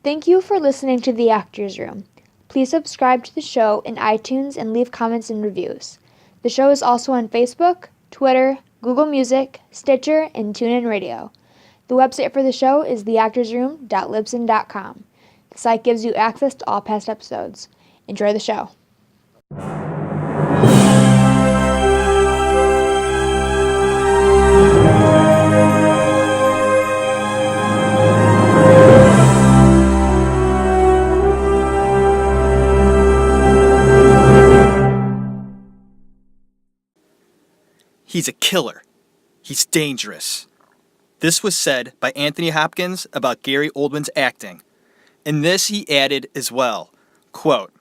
Thank you for listening to The Actors Room. Please subscribe to the show in iTunes and leave comments and reviews. The show is also on Facebook, Twitter, Google Music, Stitcher, and TuneIn Radio. The website for the show is theactorsroom.libsyn.com. The site gives you access to all past episodes. Enjoy the show. He's a killer. He's dangerous. This was said by Anthony Hopkins about Gary Oldman's acting. In this he added as well, quote,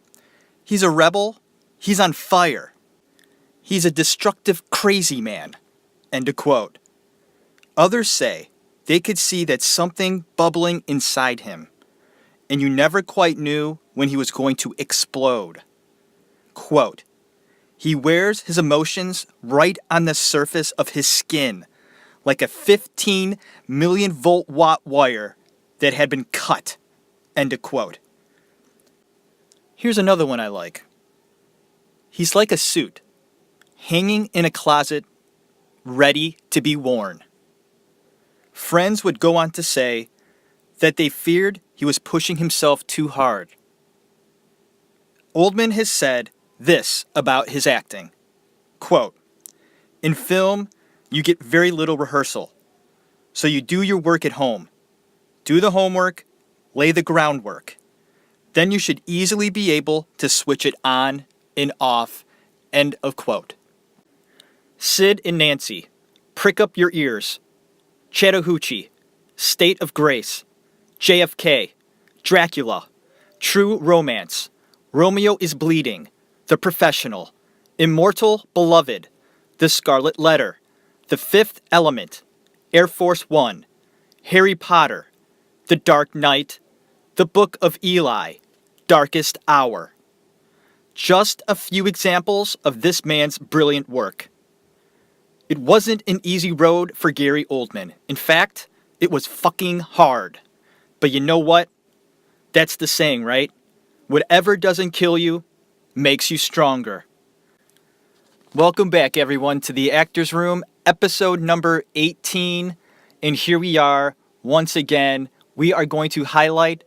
"He's a rebel. He's on fire. He's a destructive crazy man." End of quote. Others say they could see that something bubbling inside him, and you never quite knew when he was going to explode. Quote, "He wears his emotions right on the surface of his skin, like a 15 million volt watt wire that had been cut." End of quote. Here's another one I like. "He's like a suit, hanging in a closet, ready to be worn." Friends would go on to say that they feared he was pushing himself too hard. Oldman has said this about his acting, quote, "In film, you get very little rehearsal, so you do your work at home. Do the homework, lay the groundwork. Then you should easily be able to switch it on and off." End of quote. Sid and Nancy, Prick Up Your Ears, Chattahoochee, State of Grace, JFK, Dracula, True Romance, Romeo is Bleeding, The Professional, Immortal Beloved, The Scarlet Letter, The Fifth Element, Air Force One, Harry Potter, The Dark Knight, The Book of Eli, Darkest Hour. Just a few examples of this man's brilliant work. It wasn't an easy road for Gary Oldman. In fact, it was fucking hard. But you know what? That's the saying, right? Whatever doesn't kill you makes you stronger. Welcome back, everyone, to The Actors Room, episode number 18. And here we are, once again. We are going to highlight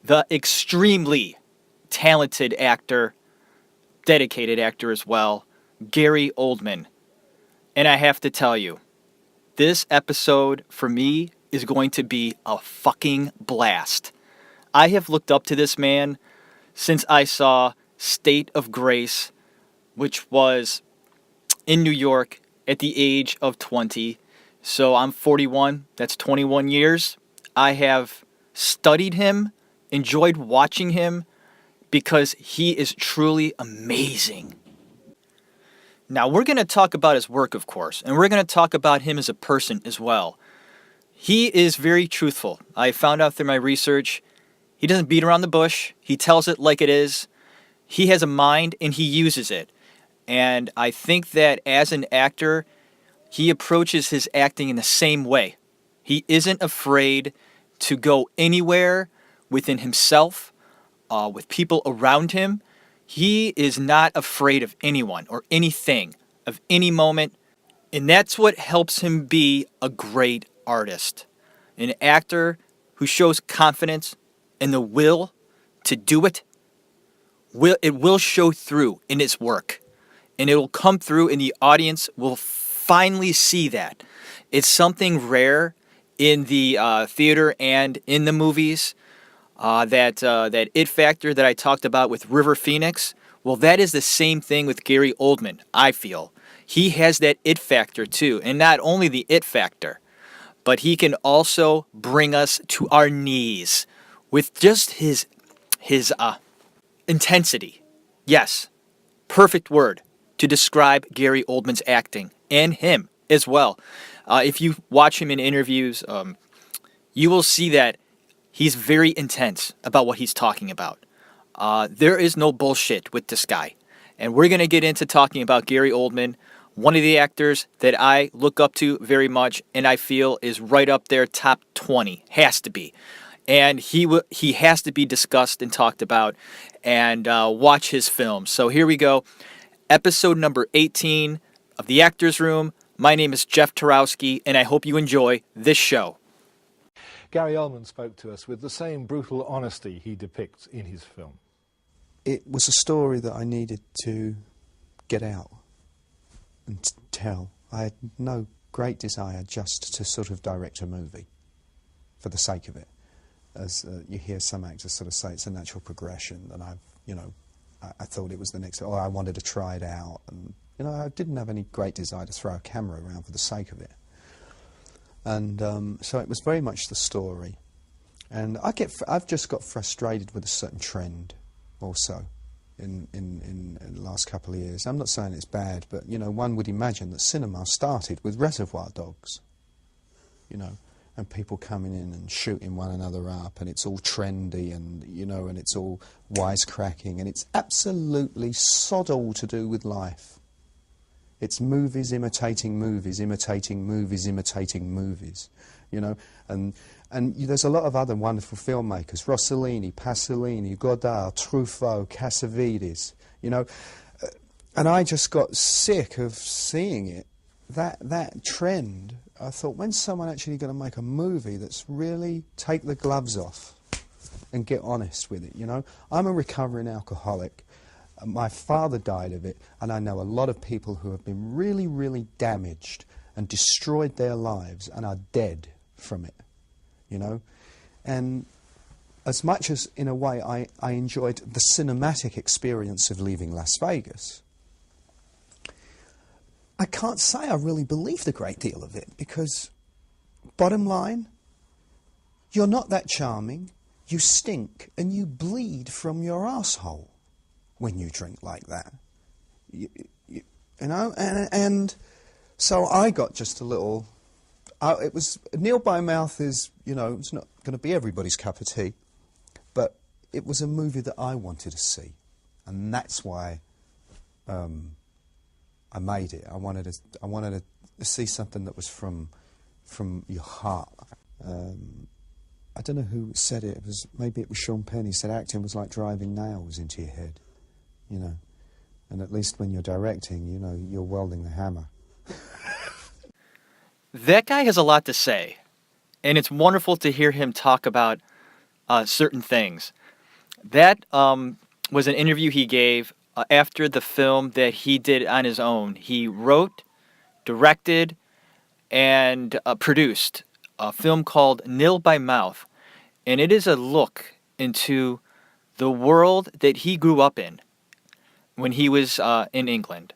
the extremely talented actor, dedicated actor as well, Gary Oldman. And I have to tell you, this episode, for me, is going to be a fucking blast. I have looked up to this man since I saw State of Grace, which was in New York at the age of 20. So I'm 41. That's 21 years. I have studied him, enjoyed watching him, because he is truly amazing. Now, we're going to talk about his work, of course, and we're going to talk about him as a person as well. He is very truthful. I found out through my research. He doesn't beat around the bush. He tells it like it is. He has a mind, and he uses it. And I think that as an actor, he approaches his acting in the same way. He isn't afraid to go anywhere within himself, with people around him. He is not afraid of anyone or anything, of any moment. And that's what helps him be a great artist. An actor who shows confidence and the will to do it. It will show through in his work. And it will come through, and the audience will finally see that. It's something rare in the theater and in the movies. That it factor that I talked about with River Phoenix, well, that is the same thing with Gary Oldman, I feel. He has that it factor too, and not only the it factor, but he can also bring us to our knees with just his intensity. Yes, perfect word to describe Gary Oldman's acting, and him as well. If you watch him in interviews, you will see that he's very intense about what he's talking about. There is no bullshit with this guy. And we're going to get into talking about Gary Oldman, one of the actors that I look up to very much and I feel is right up there top 20. Has to be. and he has to be discussed and talked about, and watch his films. So here we go, episode number 18 of The Actors Room. My name is Jeff Tarowski, and I hope you enjoy this show. Gary Oldman spoke to us with the same brutal honesty he depicts in his film. It was a story that I needed to get out and tell. I had no great desire just to sort of direct a movie for the sake of it. As you hear some actors sort of say, it's a natural progression, and I thought it was the next, or I wanted to try it out, and I didn't have any great desire to throw a camera around for the sake of it. And so it was very much the story. And I've just got frustrated with a certain trend also in the last couple of years. I'm not saying it's bad, but one would imagine that cinema started with Reservoir Dogs, and people coming in and shooting one another up, and it's all trendy, and and it's all wisecracking, and it's absolutely sod all to do with life. It's movies imitating movies, imitating movies, imitating movies, and there's a lot of other wonderful filmmakers, Rossellini, Pasolini, Godard, Truffaut, Cassavetes, and I just got sick of seeing it, that trend. I thought, when's someone actually going to make a movie that's really take the gloves off and get honest with it, I'm a recovering alcoholic. My father died of it, and I know a lot of people who have been really, really damaged and destroyed their lives and are dead from it, And as much as, in a way, I enjoyed the cinematic experience of leaving Las Vegas, I can't say I really believed a great deal of it, because, bottom line, you're not that charming, you stink, and you bleed from your asshole when you drink like that. And so I got just a little... it was... Neil by Mouth is, it's not going to be everybody's cup of tea, but it was a movie that I wanted to see, and that's why I made it. I wanted to see something that was from your heart. I don't know who said it. Maybe it was Sean Penn. He said acting was like driving nails into your head, And at least when you're directing, you're welding the hammer. That guy has a lot to say, and it's wonderful to hear him talk about certain things. That was an interview he gave after the film that he did on his own. He wrote, directed, and produced a film called Nil by Mouth, and it is a look into the world that he grew up in when he was in England.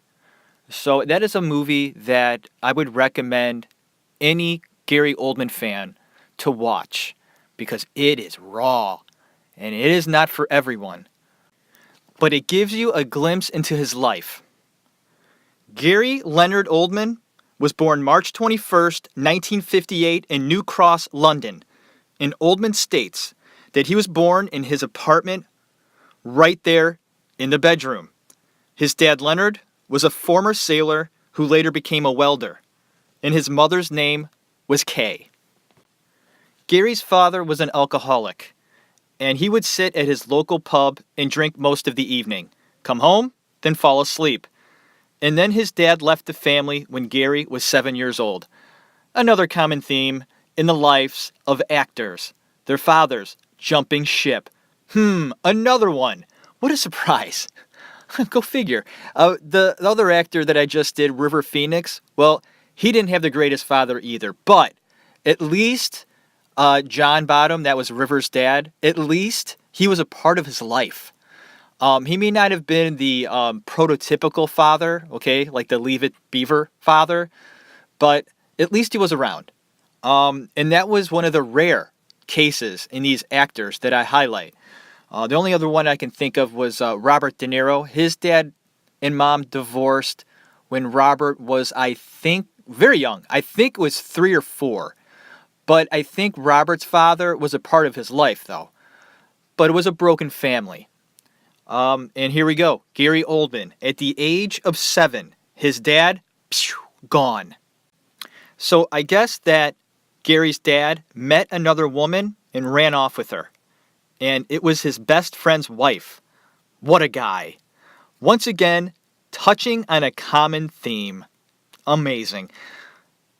So that is a movie that I would recommend any Gary Oldman fan to watch, because it is raw, and it is not for everyone. But it gives you a glimpse into his life. Gary Leonard Oldman was born March 21st, 1958 in New Cross, London. And Oldman states that he was born in his apartment right there in the bedroom. His dad, Leonard, was a former sailor who later became a welder, and his mother's name was Kay. Gary's father was an alcoholic, and he would sit at his local pub and drink most of the evening, come home, then fall asleep. And then his dad left the family when Gary was 7 years old. Another common theme in the lives of actors, their fathers jumping ship. Another one. What a surprise. Go figure. The other actor that I just did, River Phoenix, well, he didn't have the greatest father either, but at least John Bottom, that was River's dad, at least he was a part of his life. He may not have been the prototypical father, okay, like the Leave It Beaver father, but at least he was around. And that was one of the rare cases in these actors that I highlight. The only other one I can think of was Robert De Niro. His dad and mom divorced when Robert was, I think, very young. I think it was 3 or 4. But I think Robert's father was a part of his life, though. But it was a broken family. And here we go. Gary Oldman, at the age of 7, his dad, gone. So I guess that Gary's dad met another woman and ran off with her. And it was his best friend's wife. What a guy. Once again, touching on a common theme. Amazing.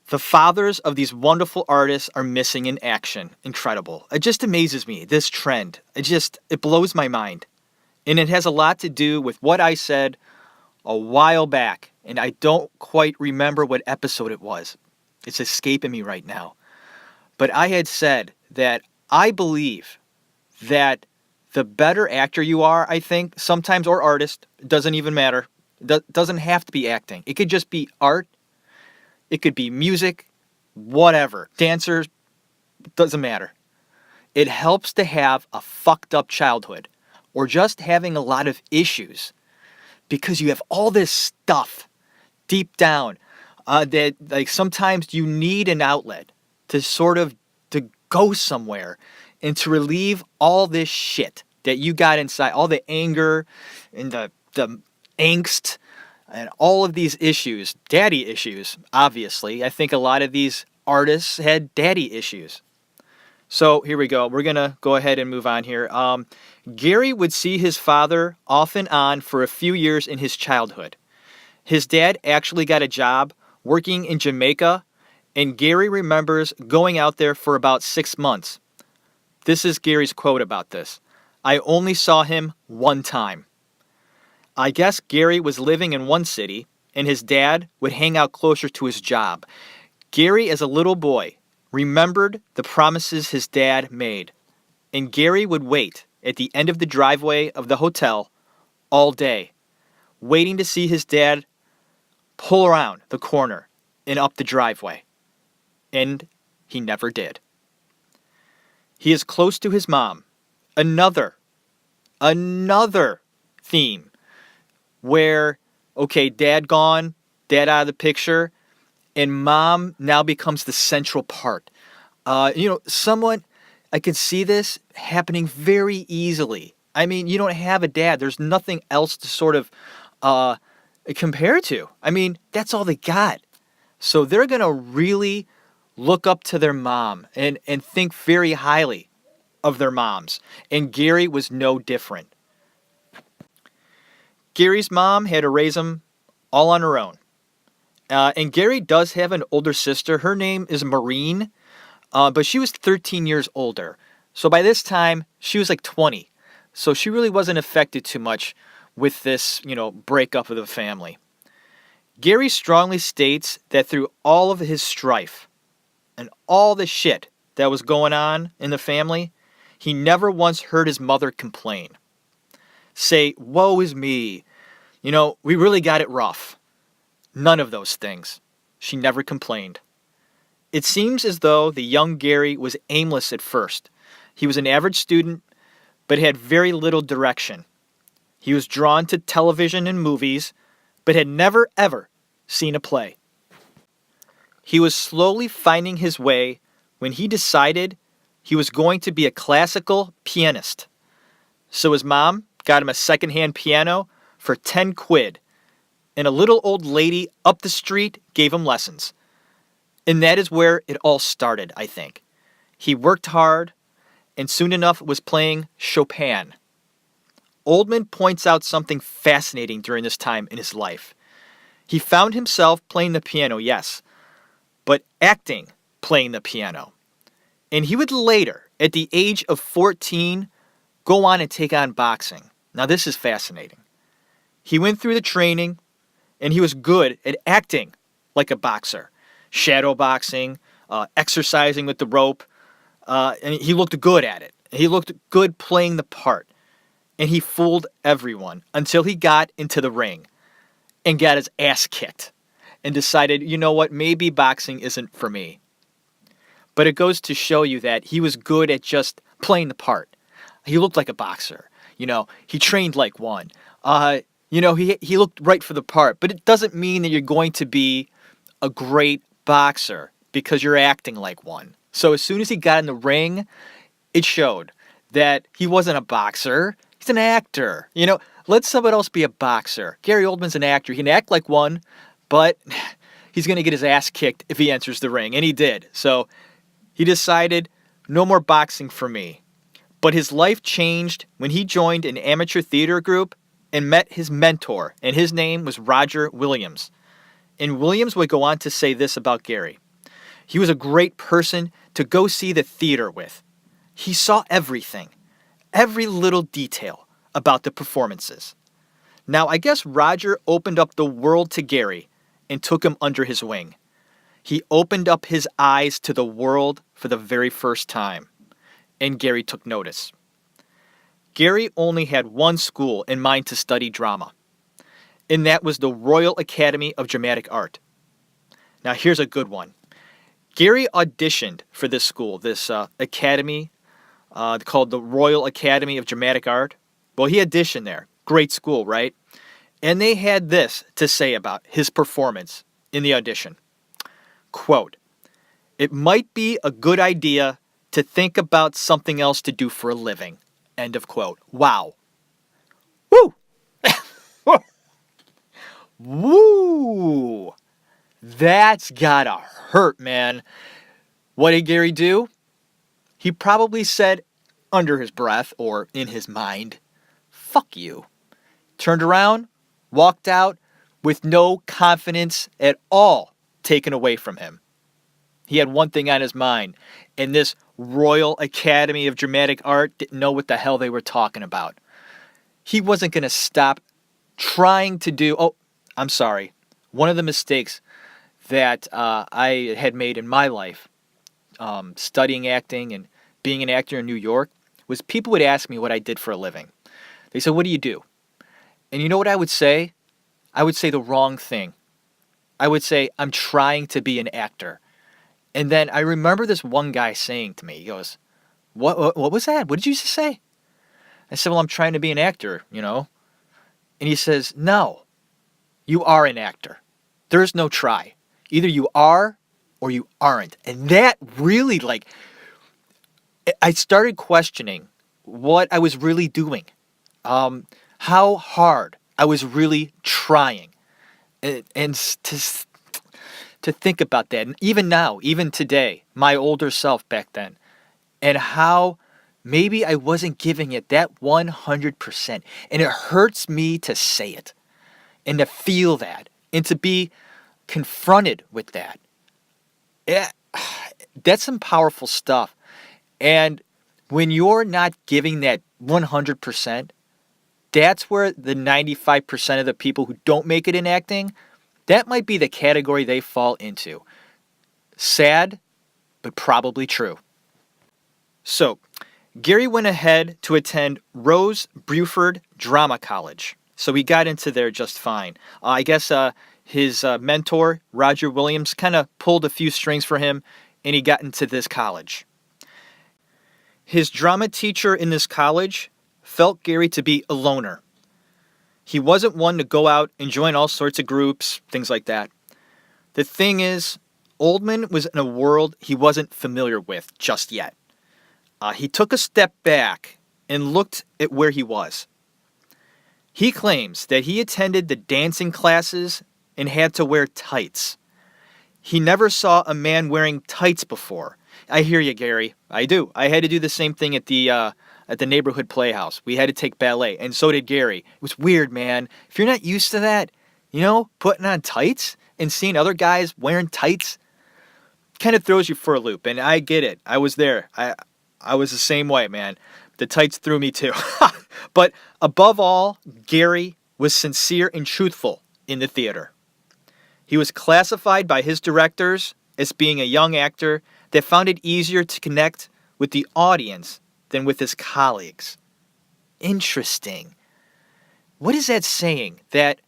The fathers of these wonderful artists are missing in action. Incredible. It just amazes me, this trend. It blows my mind. And it has a lot to do with what I said a while back. And I don't quite remember what episode it was. It's escaping me right now. But I had said that I believe that the better actor you are, I think, sometimes, or artist, it doesn't even matter. It doesn't have to be acting. It could just be art. It could be music, whatever. Dancers, doesn't matter. It helps to have a fucked up childhood or just having a lot of issues because you have all this stuff deep down that like sometimes you need an outlet to sort of to go somewhere and to relieve all this shit that you got inside, all the anger and the angst and all of these issues, daddy issues, obviously. I think a lot of these artists had daddy issues. So here we go. We're going to go ahead and move on here. Gary would see his father off and on for a few years in his childhood. His dad actually got a job working in Jamaica, and Gary remembers going out there for about 6 months. This is Gary's quote about this. I only saw him one time. I guess Gary was living in one city, and his dad would hang out closer to his job. Gary, as a little boy, remembered the promises his dad made, and Gary would wait at the end of the driveway of the hotel all day, waiting to see his dad pull around the corner and up the driveway. And he never did. He is close to his mom. Another theme where, okay, dad gone, dad out of the picture, and mom now becomes the central part. Someone, I could see this happening very easily. I mean, you don't have a dad. There's nothing else to sort of compare to. I mean, that's all they got. So they're going to really look up to their mom and think very highly of their moms. And Gary was no different. Gary's mom had to raise him all on her own. And Gary does have an older sister. Her name is Maureen, but she was 13 years older. So by this time, she was like 20. So she really wasn't affected too much with this, breakup of the family. Gary strongly states that through all of his strife and all the shit that was going on in the family, he never once heard his mother complain. Say, woe is me. We really got it rough. None of those things. She never complained. It seems as though the young Gary was aimless at first. He was an average student, but had very little direction. He was drawn to television and movies, but had never ever seen a play. He was slowly finding his way when he decided he was going to be a classical pianist. So his mom got him a secondhand piano for 10 quid, and a little old lady up the street gave him lessons. And that is where it all started, I think. He worked hard, and soon enough was playing Chopin. Oldman points out something fascinating during this time in his life. He found himself playing the piano, yes, but acting playing the piano. And he would later, at the age of 14, go on and take on boxing. Now this is fascinating. He went through the training, and he was good at acting like a boxer. Shadow boxing, exercising with the rope, and he looked good at it. He looked good playing the part. And he fooled everyone until he got into the ring and got his ass kicked and decided, you know what, maybe boxing isn't for me. But it goes to show you that he was good at just playing the part. He looked like a boxer. He trained like one. He looked right for the part. But it doesn't mean that you're going to be a great boxer because you're acting like one. So as soon as he got in the ring, it showed that he wasn't a boxer. He's an actor. Let someone else be a boxer. Gary Oldman's an actor. He can act like one, but he's going to get his ass kicked if he enters the ring. And he did. So he decided, no more boxing for me. But his life changed when he joined an amateur theater group and met his mentor, and his name was Roger Williams. And Williams would go on to say this about Gary. He was a great person to go see the theater with. He saw everything, every little detail about the performances. Now, I guess Roger opened up the world to Gary and took him under his wing. He opened up his eyes to the world for the very first time, and Gary took notice. Gary only had one school in mind to study drama, and that was the Royal Academy of Dramatic Art. Now, here's a good one. Gary auditioned for this school, this academy called the Royal Academy of Dramatic Art. Well, he auditioned there. Great school, right? And they had this to say about his performance in the audition. Quote, "It might be a good idea to think about something else to do for a living." End of quote. Wow. Woo! Woo! That's gotta hurt, man. What did Gary do? He probably said under his breath or in his mind, "Fuck you." Turned around, walked out with no confidence at all taken away from him. He had one thing on his mind, and this Royal Academy of Dramatic Art didn't know what the hell they were talking about. He wasn't going to stop trying to do... Oh, I'm sorry. One of the mistakes that I had made in my life, studying acting and being an actor in New York, was people would ask me what I did for a living. They said, "What do you do?" And you know what I would say? I would say the wrong thing. I would say, "I'm trying to be an actor." And then I remember this one guy saying to me, he goes, What was that? What did you just say? I said, "Well, I'm trying to be an actor, you know." And he says, "No, you are an actor. There's no try. Either you are or you aren't." And that really, I started questioning what I was really doing. How hard I was really trying. And to think about that. And even now, even today, my older self back then, and how maybe I wasn't giving it that 100%. And it hurts me to say it and to feel that and to be confronted with that. That's some powerful stuff. And when you're not giving that 100%, that's where the 95% of the people who don't make it in acting, that might be the category they fall into. Sad, but probably true. So, Gary went ahead to attend Rose Bruford Drama College. So he got into there just fine. I guess his mentor, Roger Williams, kind of pulled a few strings for him, and he got into this college. His drama teacher in this college felt Gary to be a loner. He wasn't one to go out and join all sorts of groups, things like that. The thing is, Oldman was in a world he wasn't familiar with just yet. He took a step back and looked at where he was. He claims that he attended the dancing classes and had to wear tights. He never saw a man wearing tights before. I hear you, Gary. I do. I had to do the same thing at the neighborhood playhouse. We had to take ballet, and so did Gary. It was weird, man. If you're not used to that, putting on tights and seeing other guys wearing tights, kind of throws you for a loop. And I get it. I was there. I was the same way, man. The tights threw me too. But above all, Gary was sincere and truthful in the theater. He was classified by his directors as being a young actor that found it easier to connect with the audience than with his colleagues. Interesting. What is that saying? That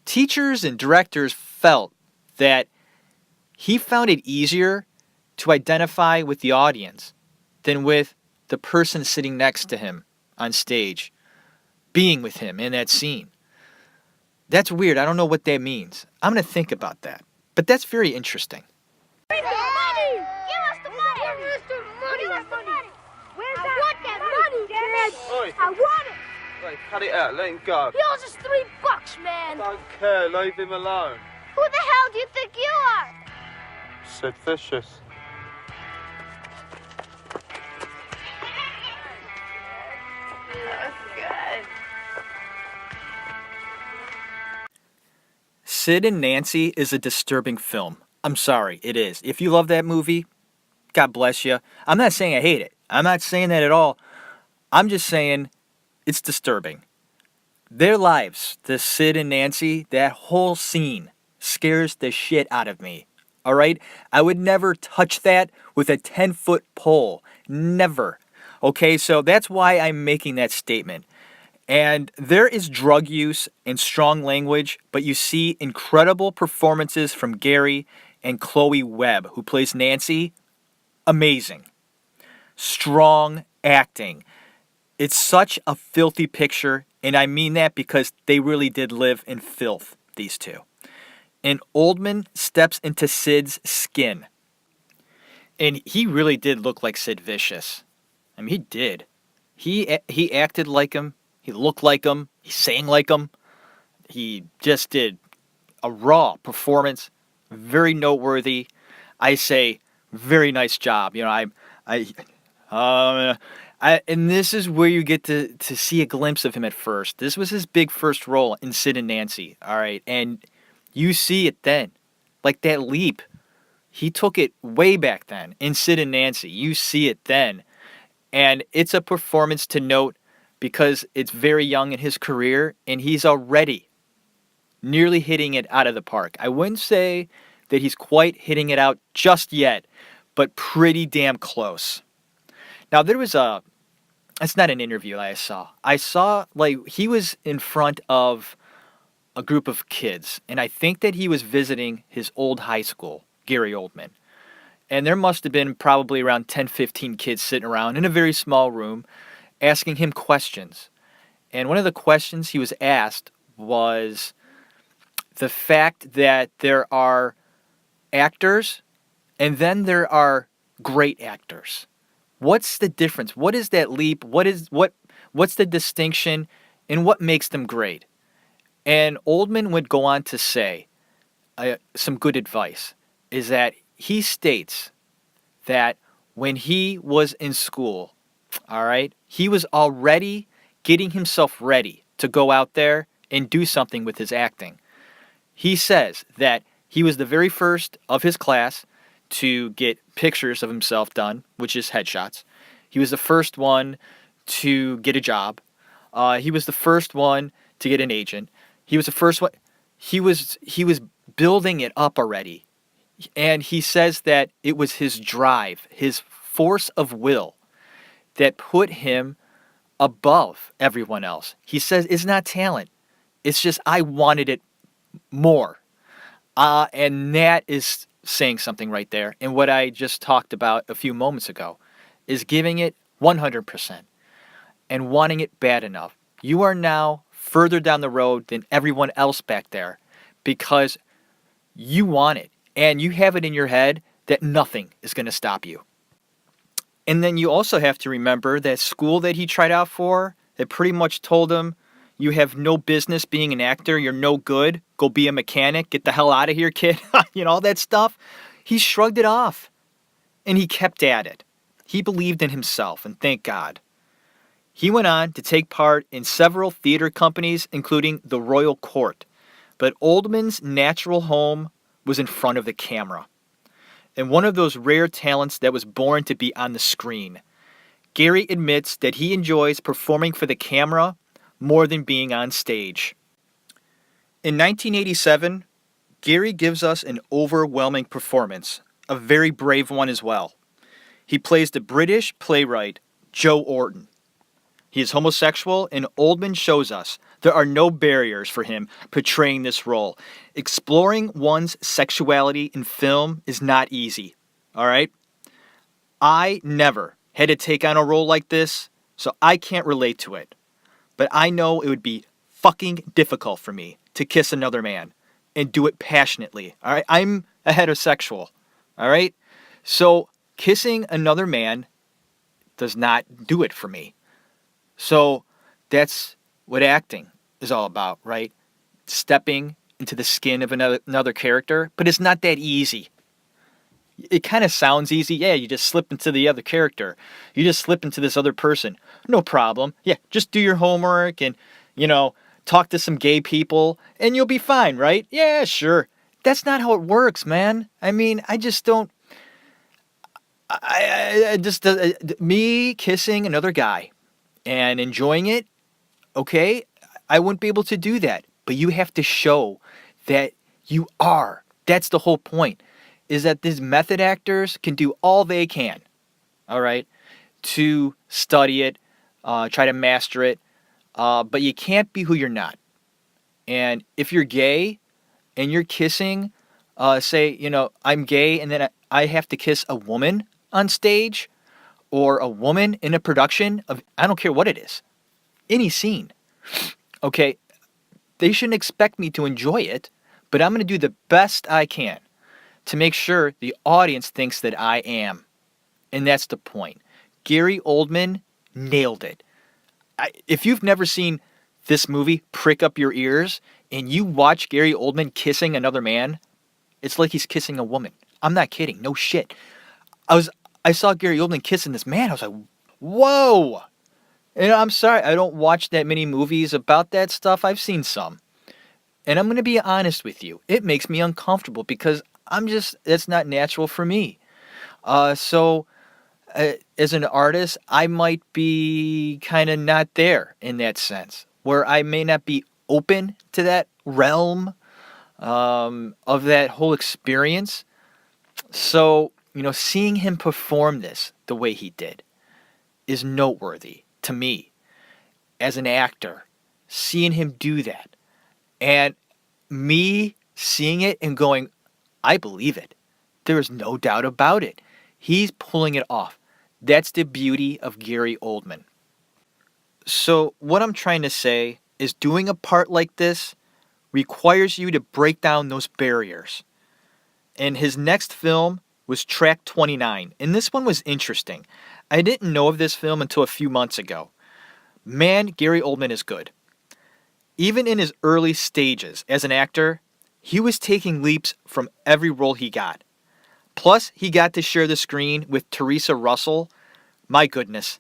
teachers and directors felt that he found it easier to identify with the audience than with the person sitting next to him on stage, being with him in that scene. That's weird. I don't know what that means. I'm going to think about that. But that's very interesting. Money! Give us the money! Give us the money! Give us the money! Where's that? I want that money, Dad! Oi. I want it! Wait, cut it out, let him go. He owes us $3, man! I don't care, leave him alone. Who the hell do you think you are? Sid Vicious. That's good. Sid and Nancy is a disturbing film. I'm sorry, it is. If you love that movie, God bless you. I'm not saying I hate it. I'm not saying that at all. I'm just saying it's disturbing. Their lives, the Sid and Nancy, that whole scene scares the shit out of me. All right? I would never touch that with a 10-foot pole. Never. Okay, so that's why I'm making that statement. And there is drug use and strong language, but you see incredible performances from Gary and Chloe Webb, who plays Nancy. Amazing. Strong acting. It's such a filthy picture, and I mean that because they really did live in filth, these two. And Oldman steps into Sid's skin. And he really did look like Sid Vicious. I mean, he did. He acted like him. He looked like him. He sang like him. He just did a raw performance. Very noteworthy. I say, very nice job. You know, and this is where you get to see a glimpse of him at first. This was his big first role in Sid and Nancy. All right, and you see it then, like that leap. He took it way back then in Sid and Nancy. You see it then, and it's a performance to note because it's very young in his career, and he's already nearly hitting it out of the park. I wouldn't say that he's quite hitting it out just yet, but pretty damn close. Now, it's not an interview I saw. I saw, like, he was in front of a group of kids, and I think that he was visiting his old high school, Gary Oldman. And there must have been probably around 10, 15 kids sitting around in a very small room asking him questions. And one of the questions he was asked was the fact that there are actors and then there are great actors. What's the difference? What is that leap? What's the distinction and what makes them great? And Oldman would go on to say some good advice is that he states that when he was in school, all right, he was already getting himself ready to go out there and do something with his acting. He says that he was the very first of his class to get pictures of himself done, which is headshots. He was the first one to get a job. He was the first one to get an agent. He was the first one. He was building it up already. And he says that it was his drive, his force of will that put him above everyone else. He says it's not talent. It's just I wanted it more. And that is saying something right there. And what I just talked about a few moments ago is giving it 100% and wanting it bad enough. You are now further down the road than everyone else back there because you want it and you have it in your head that nothing is going to stop you. And then you also have to remember that school that he tried out for, that pretty much told him, you have no business being an actor, you're no good, go be a mechanic, get the hell out of here, kid, all that stuff. He shrugged it off, and he kept at it. He believed in himself, and thank God. He went on to take part in several theater companies, including the Royal Court, but Oldman's natural home was in front of the camera, and one of those rare talents that was born to be on the screen. Gary admits that he enjoys performing for the camera more than being on stage. In 1987, Gary gives us an overwhelming performance, a very brave one as well. He plays the British playwright Joe Orton. He is homosexual, and Oldman shows us there are no barriers for him portraying this role. Exploring one's sexuality in film is not easy, all right? I never had to take on a role like this, so I can't relate to it. But I know it would be fucking difficult for me to kiss another man and do it passionately, all right? I'm a heterosexual, all right? So kissing another man does not do it for me. So that's what acting is all about, right? Stepping into the skin of another character, but it's not that easy. It kind of sounds easy. Yeah, you just slip into the other character. You just slip into this other person. No problem. Yeah, just do your homework and, you know, talk to some gay people and you'll be fine, right? Yeah, sure. That's not how it works, man. I mean, I just don't. I just me kissing another guy and enjoying it. Okay, I wouldn't be able to do that. But you have to show that you are. That's the whole point. Is that these method actors can do all they can, all right, to study it, try to master it, but you can't be who you're not. And if you're gay and you're kissing, say, you know, I'm gay and then I have to kiss a woman on stage or a woman in a production of, I don't care what it is, any scene, okay, they shouldn't expect me to enjoy it, but I'm going to do the best I can to make sure the audience thinks that I am. And that's the point. Gary Oldman nailed it. If you've never seen this movie, prick up your ears, and you watch Gary Oldman kissing another man, it's like he's kissing a woman. I'm not kidding. No shit. I saw Gary Oldman kissing this man. I was like, whoa. And I'm sorry, I don't watch that many movies about that stuff. I've seen some. And I'm going to be honest with you. It makes me uncomfortable because that's not natural for me. So as an artist, I might be kind of not there in that sense, where I may not be open to that realm of that whole experience. So, you know, seeing him perform this the way he did is noteworthy to me as an actor, seeing him do that. And me seeing it and going, I believe it. There is no doubt about it. He's pulling it off. That's the beauty of Gary Oldman. So what I'm trying to say is doing a part like this requires you to break down those barriers. And his next film was Track 29. And this one was interesting. I didn't know of this film until a few months ago. Man, Gary Oldman is good. Even in his early stages as an actor, he was taking leaps from every role he got. Plus, he got to share the screen with Teresa Russell. My goodness.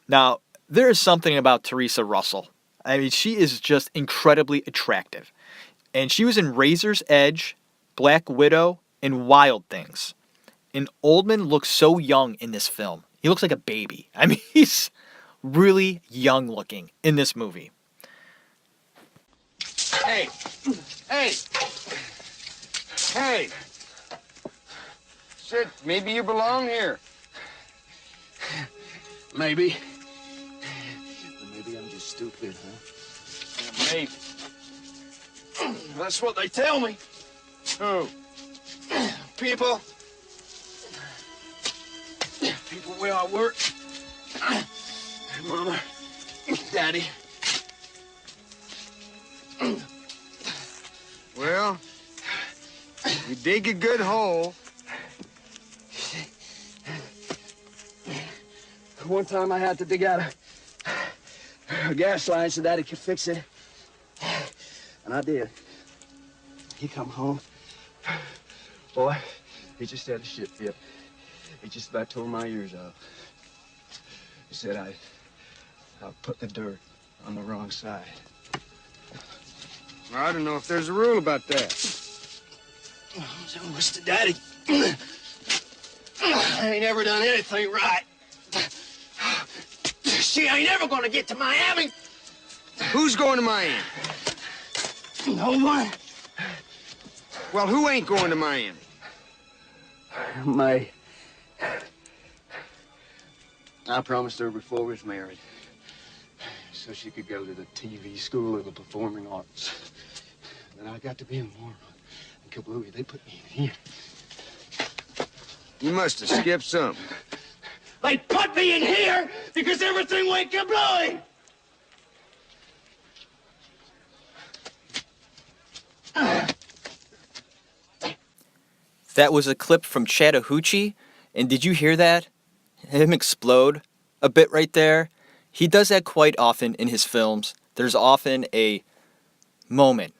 Now, there is something about Teresa Russell. I mean, she is just incredibly attractive. And she was in Razor's Edge, Black Widow, and Wild Things. And Oldman looks so young in this film. He looks like a baby. I mean, he's really young looking in this movie. Hey! Hey! Hey! Sid, maybe you belong here. Maybe. Or maybe I'm just stupid, huh? Yeah, maybe. That's what they tell me. Who? People. People where I work. Mama. Daddy. Well, you dig a good hole. One time I had to dig out a gas line so Daddy could fix it. And I did. He come home. Boy, he just had a shit fit. He just about tore my ears off. He said I put the dirt on the wrong side. Well, I don't know if there's a rule about that. So, Mr. Daddy, I ain't ever done anything right. She ain't ever gonna get to Miami. Who's going to Miami? No one. Well, who ain't going to Miami? I promised her before we was married, so she could go to the TV school of the performing arts. Then I got to be a moron. And kablooey, they put me in here. You must have skipped something. They put me in here because everything went kablooey! That was a clip from Chattahoochee, and did you hear that? Him explode a bit right there. He does that quite often in his films. There's often a moment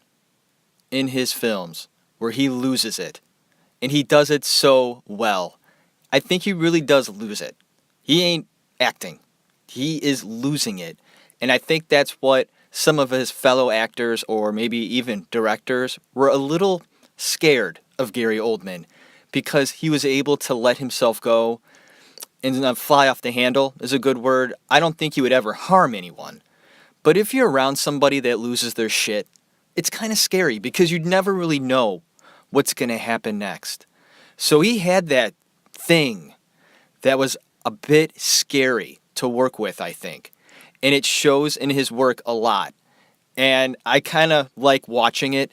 in his films where he loses it. and he does it so well. I think he really does lose it. He ain't acting. He is losing it. And I think that's what some of his fellow actors or maybe even directors were a little scared of Gary Oldman because he was able to let himself go and fly off the handle is a good word. I don't think he would ever harm anyone. But if you're around somebody that loses their shit, it's kind of scary because you'd never really know what's going to happen next. So he had that thing that was a bit scary to work with, I think. And it shows in his work a lot. And I kind of like watching it.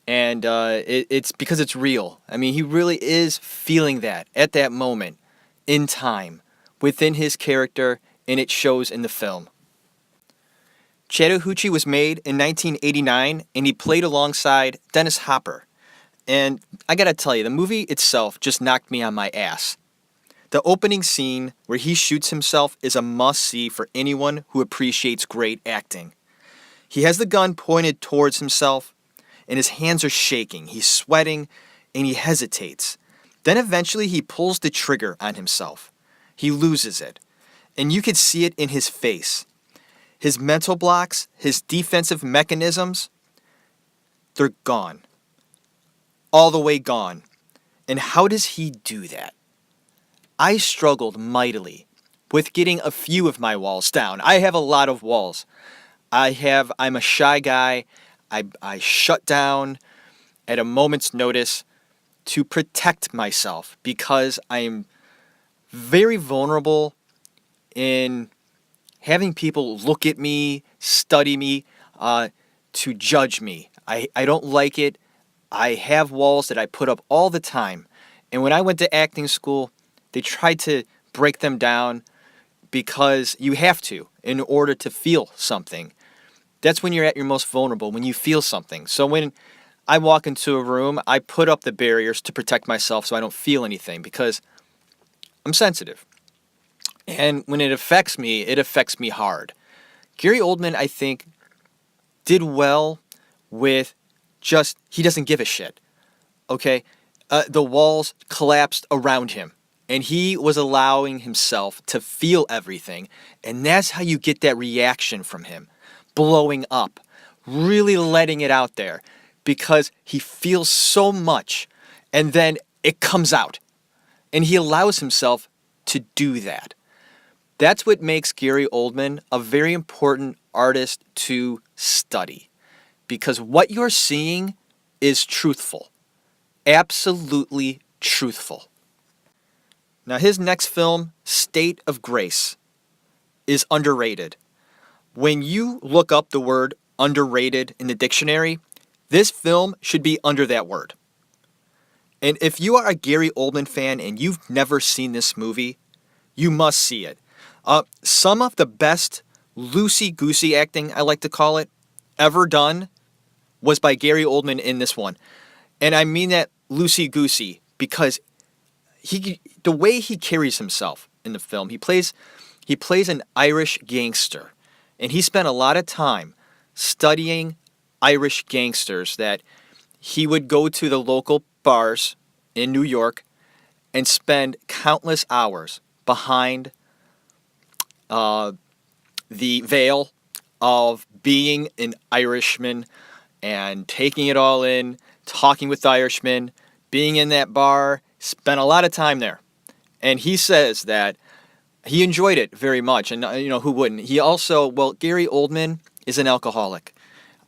And it's because it's real. I mean, he really is feeling that at that moment in time within his character, and it shows in the film. Chattahoochee was made in 1989, and he played alongside Dennis Hopper. And I gotta tell you, the movie itself just knocked me on my ass. The opening scene where he shoots himself is a must-see for anyone who appreciates great acting. He has the gun pointed towards himself, and his hands are shaking. He's sweating, and he hesitates. Then eventually he pulls the trigger on himself. He loses it, and you could see it in his face. His mental blocks, his defensive mechanisms, they're gone. All the way gone. And how does he do that? I struggled mightily with getting a few of my walls down. I have a lot of walls. I'm a shy guy. I shut down at a moment's notice to protect myself because I am very vulnerable in having people look at me, study me, to judge me. I don't like it. I have walls that I put up all the time. And when I went to acting school, they tried to break them down because you have to in order to feel something. That's when you're at your most vulnerable, when you feel something. So when I walk into a room, I put up the barriers to protect myself so I don't feel anything because I'm sensitive. And when it affects me hard. Gary Oldman, I think, did well with just, he doesn't give a shit. Okay? The walls collapsed around him. And he was allowing himself to feel everything. And that's how you get that reaction from him. Blowing up. Really letting it out there. Because he feels so much. And then it comes out. And he allows himself to do that. That's what makes Gary Oldman a very important artist to study. Because what you're seeing is truthful. Absolutely truthful. Now his next film, State of Grace, is underrated. When you look up the word underrated in the dictionary, this film should be under that word. And if you are a Gary Oldman fan and you've never seen this movie, you must see it. Some of the best loosey-goosey acting, I like to call it, ever done was by Gary Oldman in this one. And I mean that loosey-goosey because the way he carries himself in the film, he plays an Irish gangster. And he spent a lot of time studying Irish gangsters that he would go to the local bars in New York and spend countless hours behind the veil of being an Irishman and taking it all in, talking with Irishmen, being in that bar, spent a lot of time there. And he says that he enjoyed it very much. And, who wouldn't? He also, Gary Oldman is an alcoholic.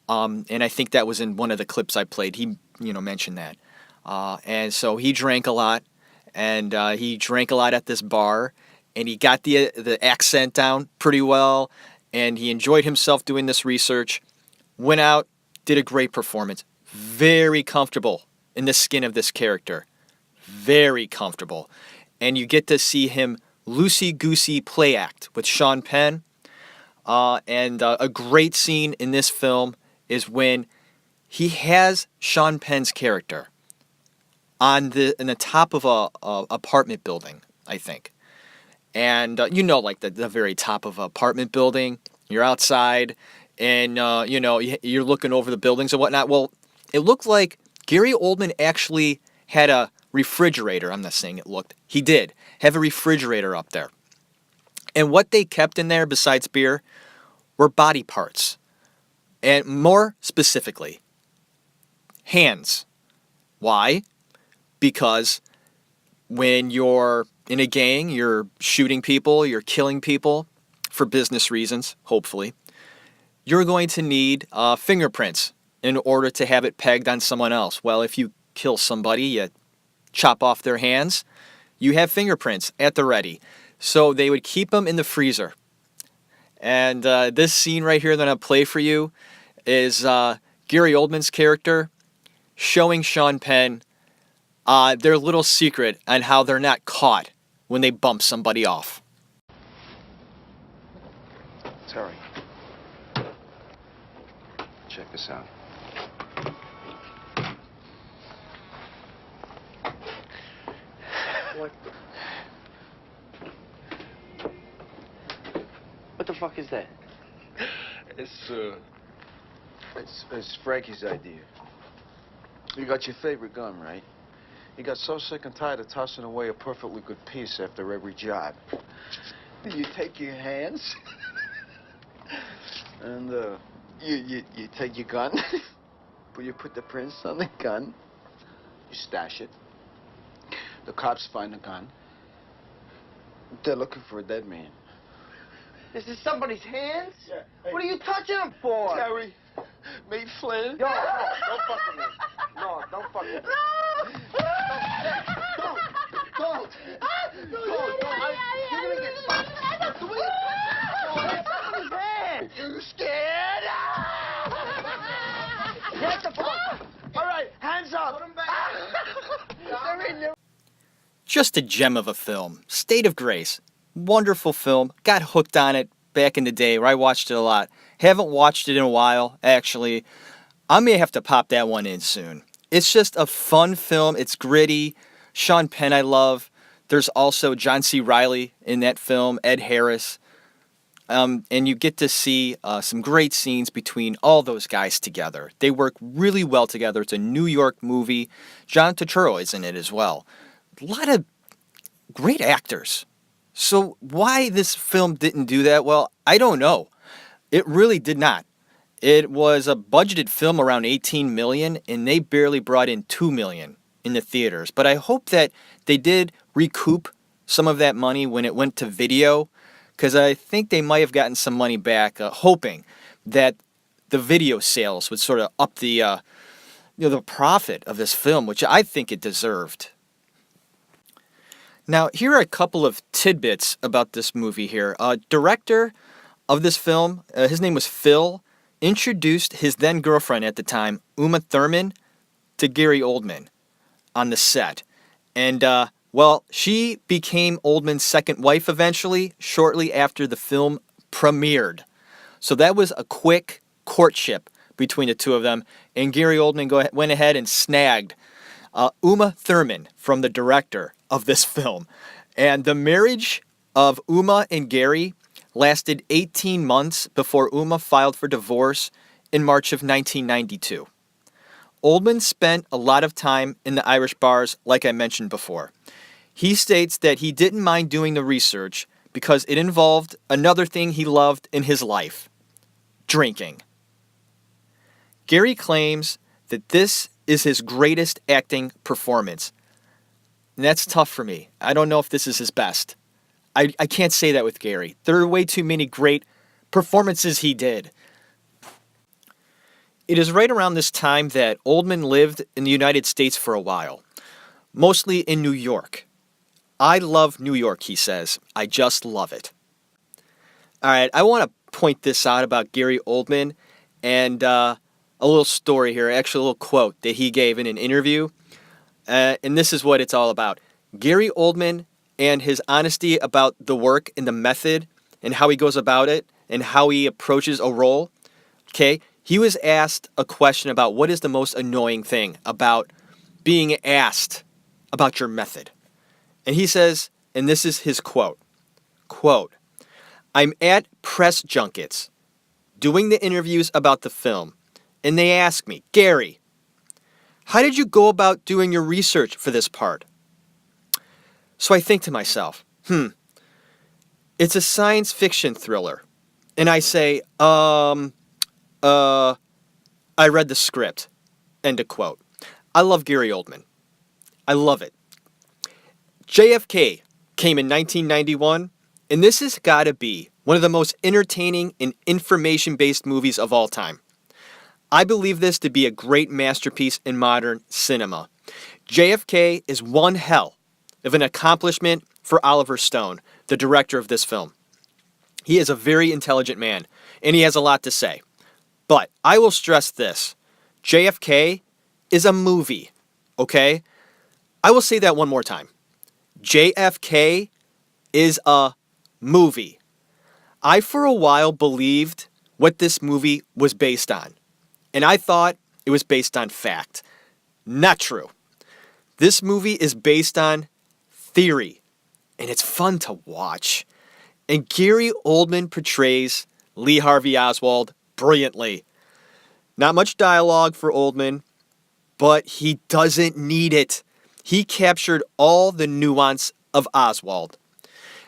And I think that was in one of the clips I played. He, mentioned that. And so he drank a lot. And he drank a lot at this bar. And he got the accent down pretty well. And he enjoyed himself doing this research. Went out, did a great performance. Very comfortable in the skin of this character. Very comfortable. And you get to see him loosey-goosey play act with Sean Penn. And a great scene in this film is when he has Sean Penn's character in the top of a apartment building, I think. And like the very top of an apartment building, you're outside, and you're looking over the buildings and whatnot. Well, it looked like Gary Oldman actually had a refrigerator. I'm not saying it looked. He did have a refrigerator up there. And what they kept in there besides beer were body parts. And more specifically, hands. Why? Because when you're in a gang, you're shooting people, you're killing people for business reasons, hopefully. You're going to need fingerprints in order to have it pegged on someone else. Well, if you kill somebody, you chop off their hands, you have fingerprints at the ready. So they would keep them in the freezer. And this scene right here that I'll play for you is Gary Oldman's character showing Sean Penn their little secret on how they're not caught when they bump somebody off. Terry, check this out. What the fuck is that? It's Frankie's idea. You got your favorite gun, right? He got so sick and tired of tossing away a perfectly good piece after every job. You take your hands, and you take your gun, but you put the prints on the gun, you stash it. The cops find the gun. They're looking for a dead man. This is somebody's hands? Yeah. Hey. What are you touching them for? Terry, me, Flynn. Yo, no, don't fuck with me. No, don't fuck with me. Don't. You're gonna get fucked. The way you touch somebody's hand. You scared? Get the fuck. All right, hands up. Put him back. Just a gem of a film. State of Grace. Wonderful film. Got hooked on it back in the day where I watched it a lot. Haven't watched it in a while, actually. I may have to pop that one in soon. It's just a fun film. It's gritty. Sean Penn I love. There's also John C. Reilly in that film, Ed Harris. And you get to see some great scenes between all those guys together. They work really well together. It's a New York movie. John Turturro is in it as well. A lot of great actors. So why this film didn't do that well, I don't know. It really did not. It was a budgeted film around $18 million, and they barely brought in $2 million in the theaters. But I hope that they did recoup some of that money when it went to video, because I think they might have gotten some money back, hoping that the video sales would sort of up the the profit of this film, which I think it deserved. Now, here are a couple of tidbits about this movie here. Director of this film, his name was Phil, introduced his then-girlfriend at the time, Uma Thurman, to Gary Oldman on the set. And, she became Oldman's second wife eventually, shortly after the film premiered. So that was a quick courtship between the two of them, and Gary Oldman went ahead and snagged Uma Thurman from the director of this film. And the marriage of Uma and Gary lasted 18 months before Uma filed for divorce in March of 1992. Oldman spent a lot of time in the Irish bars, like I mentioned before. He states that he didn't mind doing the research because it involved another thing he loved in his life: drinking. Gary claims that this is his greatest acting performance. And that's tough for me. I don't know if this is his best. I can't say that with Gary. There are way too many great performances he did. It is right around this time that Oldman lived in the United States for a while, mostly in New York. I love New York, he says. I just love it. All right, I want to point this out about Gary Oldman and a little story here, actually a little quote that he gave in an interview. And this is what it's all about. Gary Oldman and his honesty about the work and the method and how he goes about it and how he approaches a role. Okay, he was asked a question about what is the most annoying thing about being asked about your method. And he says, and this is his quote, "I'm at press junkets doing the interviews about the film, and they ask me, Gary, How did you go about doing your research for this part? So I think to myself, it's a science fiction thriller. And I say, I read the script. End of quote. I love Gary Oldman. I love it. JFK came in 1991, and this has got to be one of the most entertaining and information-based movies of all time. I believe this to be a great masterpiece in modern cinema. JFK is one hell of an accomplishment for Oliver Stone, the director of this film. He is a very intelligent man, and he has a lot to say. But I will stress this. JFK is a movie, okay? I will say that one more time. JFK is a movie. I, for a while, believed what this movie was based on. And I thought it was based on fact. Not true. This movie is based on theory. And it's fun to watch. And Gary Oldman portrays Lee Harvey Oswald brilliantly. Not much dialogue for Oldman, but he doesn't need it. He captured all the nuance of Oswald.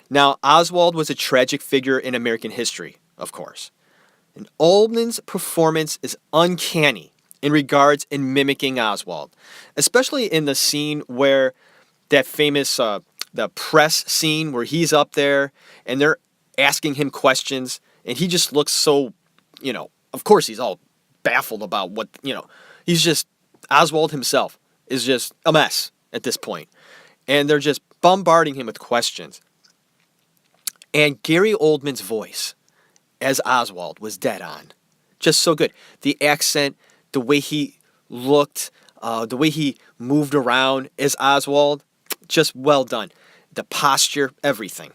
Now, Oswald was a tragic figure in American history, of course. And Oldman's performance is uncanny in regards in mimicking Oswald, especially in the scene where that famous the press scene where he's up there and they're asking him questions and he just looks so, of course he's all baffled about what, he's just, Oswald himself is just a mess at this point. And they're just bombarding him with questions. And Gary Oldman's voice as Oswald was dead on. Just so good. The accent, the way he looked, the way he moved around as Oswald, just well done. The posture, everything.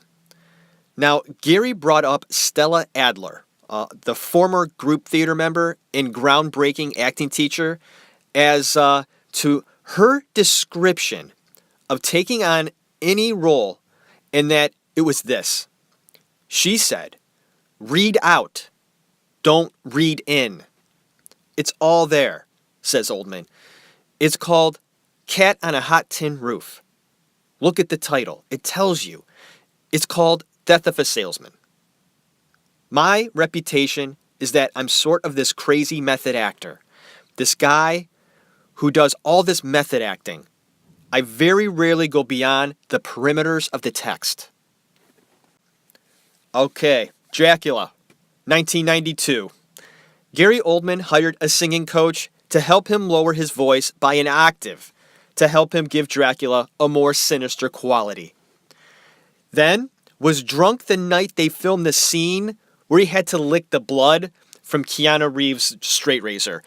Now, Gary brought up Stella Adler, the former group theater member and groundbreaking acting teacher, as to her description of taking on any role, and that it was this. She said, "Read out, don't read in." It's all there, says Oldman. It's called Cat on a Hot Tin Roof. Look at the title. It tells you. It's called Death of a Salesman. My reputation is that I'm sort of this crazy method actor. This guy who does all this method acting. I very rarely go beyond the perimeters of the text. Okay, Dracula, 1992. Gary Oldman hired a singing coach to help him lower his voice by an octave to help him give Dracula a more sinister quality. Then was drunk the night they filmed the scene where he had to lick the blood from Keanu Reeves' straight razor.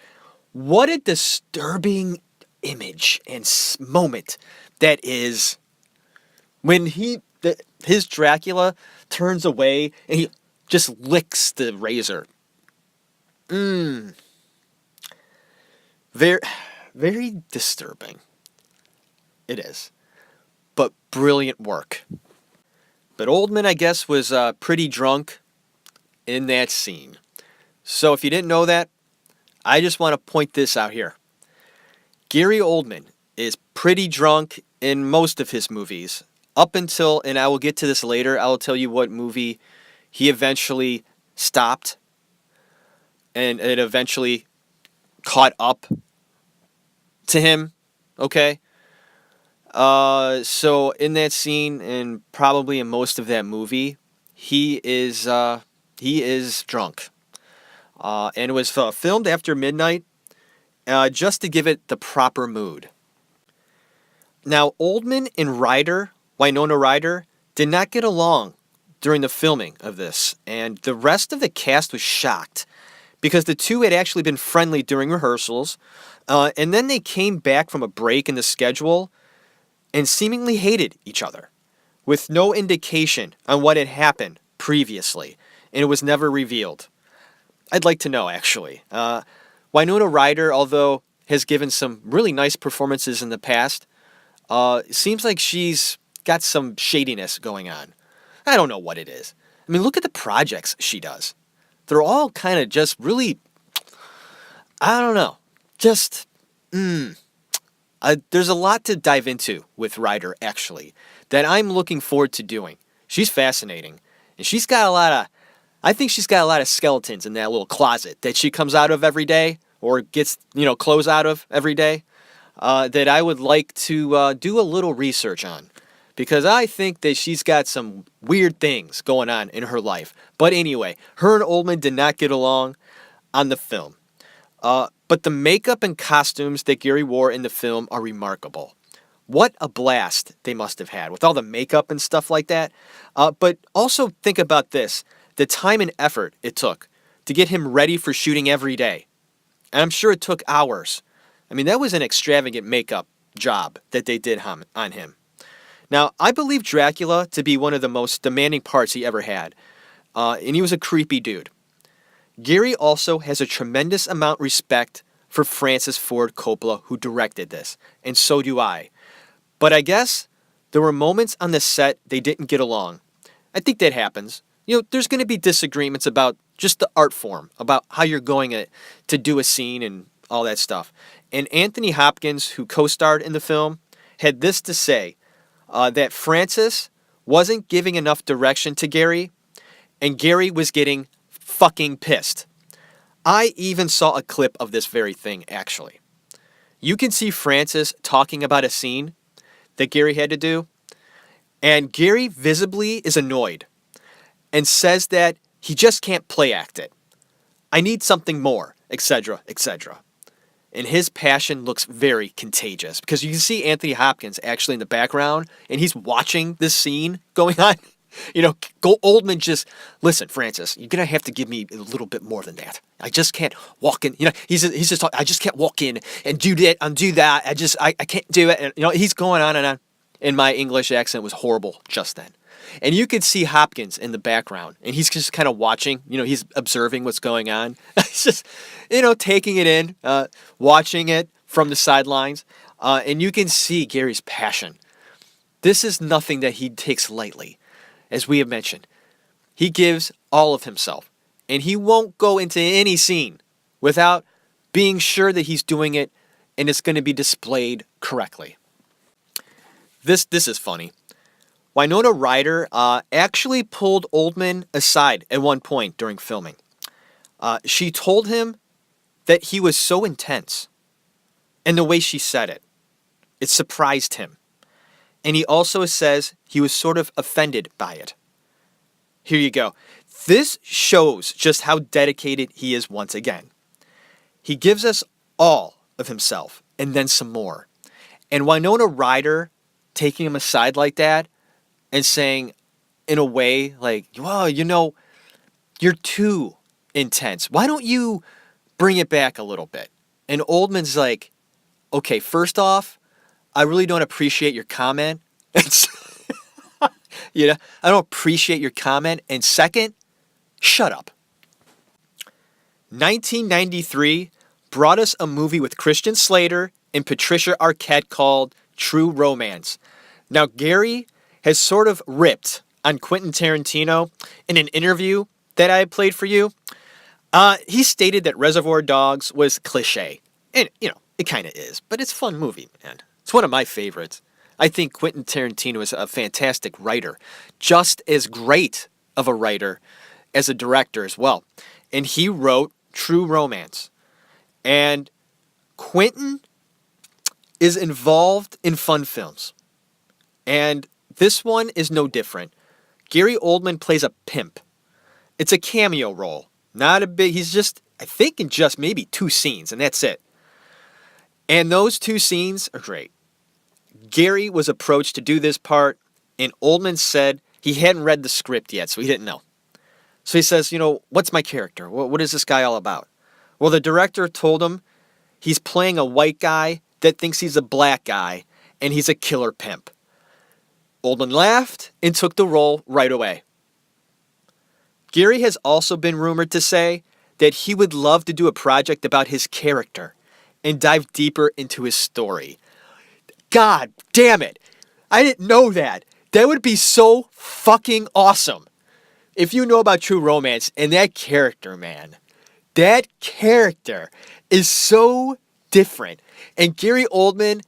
What a disturbing image and moment that is when his Dracula turns away and he just licks the razor. Very, very disturbing. It is. But brilliant work. But Oldman, I guess, was pretty drunk in that scene. So if you didn't know that, I just want to point this out here. Gary Oldman is pretty drunk in most of his movies. Up until, and I will get to this later, I will tell you what movie he eventually stopped. And it eventually caught up to him. Okay? So in that scene, and probably in most of that movie, he is drunk. And it was filmed after midnight, just to give it the proper mood. Now, Oldman and Winona Ryder, did not get along during the filming of this, and the rest of the cast was shocked because the two had actually been friendly during rehearsals, and then they came back from a break in the schedule and seemingly hated each other, with no indication on what had happened previously, and it was never revealed. I'd like to know, actually. Winona Ryder, although has given some really nice performances in the past, seems like she's got some shadiness going on. I don't know what it is. I mean, look at the projects she does. They're all kind of just really, I don't know, just, There's a lot to dive into with Ryder, actually, that I'm looking forward to doing. She's fascinating. And she's got I think she's got a lot of skeletons in that little closet that she comes out of every day or gets, clothes out of every day that I would like to do a little research on. Because I think that she's got some weird things going on in her life. But anyway, her and Oldman did not get along on the film. But the makeup and costumes that Gary wore in the film are remarkable. What a blast they must have had with all the makeup and stuff like that. But also think about this, the time and effort it took to get him ready for shooting every day. And I'm sure it took hours. I mean, that was an extravagant makeup job that they did on him. Now, I believe Dracula to be one of the most demanding parts he ever had. And he was a creepy dude. Gary also has a tremendous amount of respect for Francis Ford Coppola, who directed this. And so do I. But I guess there were moments on the set they didn't get along. I think that happens. There's going to be disagreements about just the art form, about how you're going to do a scene and all that stuff. And Anthony Hopkins, who co-starred in the film, had this to say, that Francis wasn't giving enough direction to Gary, and Gary was getting fucking pissed. I even saw a clip of this very thing, actually. You can see Francis talking about a scene that Gary had to do, and Gary visibly is annoyed and says that he just can't play act it. I need something more, etc., etc. And his passion looks very contagious because you can see Anthony Hopkins actually in the background and he's watching this scene going on. Oldman just, listen, Francis, you're going to have to give me a little bit more than that. I just can't walk in. He's just talking, I just can't walk in and do that, undo that. I can't do it. And, he's going on and on. And my English accent was horrible just then. And you could see Hopkins in the background, and he's just kind of watching, he's observing what's going on. He's just, taking it in, watching it from the sidelines. And you can see Gary's passion. This is nothing that he takes lightly, as we have mentioned. He gives all of himself, and he won't go into any scene without being sure that he's doing it and it's going to be displayed correctly. This is funny. Winona Ryder actually pulled Oldman aside at one point during filming. She told him that he was so intense, and the way she said it surprised him. And he also says he was sort of offended by it. Here you go. This shows just how dedicated he is once again. He gives us all of himself, and then some more. And Winona Ryder taking him aside like that, and saying, in a way, like, well, you're too intense. Why don't you bring it back a little bit? And Oldman's like, okay, first off, I really don't appreciate your comment. I don't appreciate your comment. And second, shut up. 1993 brought us a movie with Christian Slater and Patricia Arquette called True Romance. Now, Gary has sort of ripped on Quentin Tarantino in an interview that I played for you. He stated that Reservoir Dogs was cliche. And, it kind of is. But it's a fun movie, man. It's one of my favorites. I think Quentin Tarantino is a fantastic writer. Just as great of a writer as a director as well. And he wrote True Romance. And Quentin is involved in fun films. And this one is no different. Gary Oldman plays a pimp. It's a cameo role. Not a big, he's just, I think in just maybe 2 scenes, and that's it. And those 2 scenes are great. Gary was approached to do this part, and Oldman said he hadn't read the script yet, so he didn't know. So he says, what's my character? What is this guy all about? Well, the director told him he's playing a white guy that thinks he's a black guy, and he's a killer pimp. Oldman laughed and took the role right away. Gary has also been rumored to say that he would love to do a project about his character and dive deeper into his story. God damn it. I didn't know that. That would be so fucking awesome. If you know about True Romance and that character, man, that character is so different. And Gary Oldman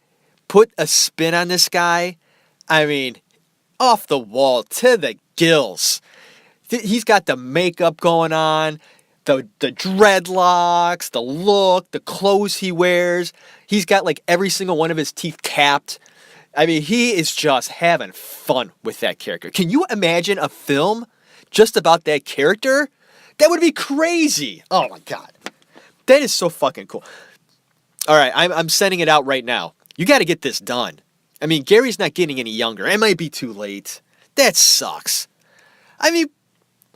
put a spin on this guy. I mean, off the wall to the gills. He's got the makeup going on, the dreadlocks, the look, the clothes he wears. He's got like every single one of his teeth capped. I mean, he is just having fun with that character. Can you imagine a film just about that character? That would be crazy. Oh my God. That is so fucking cool. All right, I'm sending it out right now. You got to get this done. I mean, Gary's not getting any younger. It might be too late. That sucks. I mean,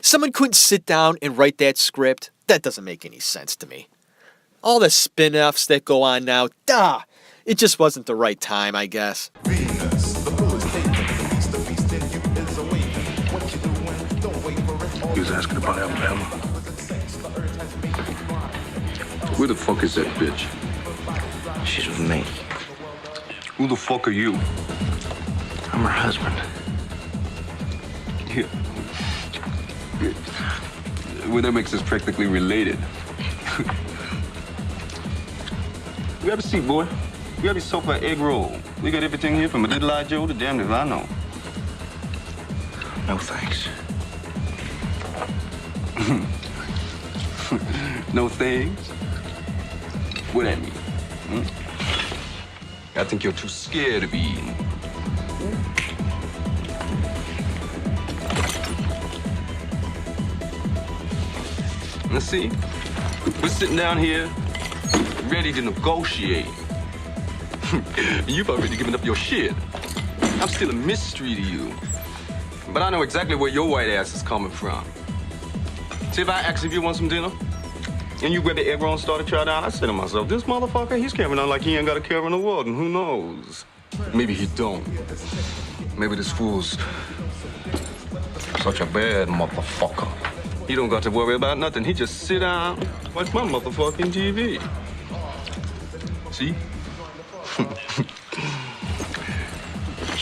someone couldn't sit down and write that script. That doesn't make any sense to me. All the spin-offs that go on now, it just wasn't the right time, I guess. He was asking about Alabama. Where the fuck is that bitch? She's with me. Who the fuck are you? I'm her husband. Yeah. Well, that makes us practically related. We have a seat, boy. We have your sofa egg roll. We got everything here from a little eye Joe to damn if I know. No thanks. No thanks? What that mean? I think you're too scared to be eaten. Let's see. We're sitting down here, ready to negotiate. You've already given up your shit. I'm still a mystery to you. But I know exactly where your white ass is coming from. See, if I ask if you want some dinner, and you grab the egg roll and start to try down, I say to myself, this motherfucker, he's carrying on like he ain't got a care in the world, and who knows? Maybe he don't. Maybe this fool's such a bad motherfucker. He don't got to worry about nothing. He just sit down, watch my motherfucking TV. See?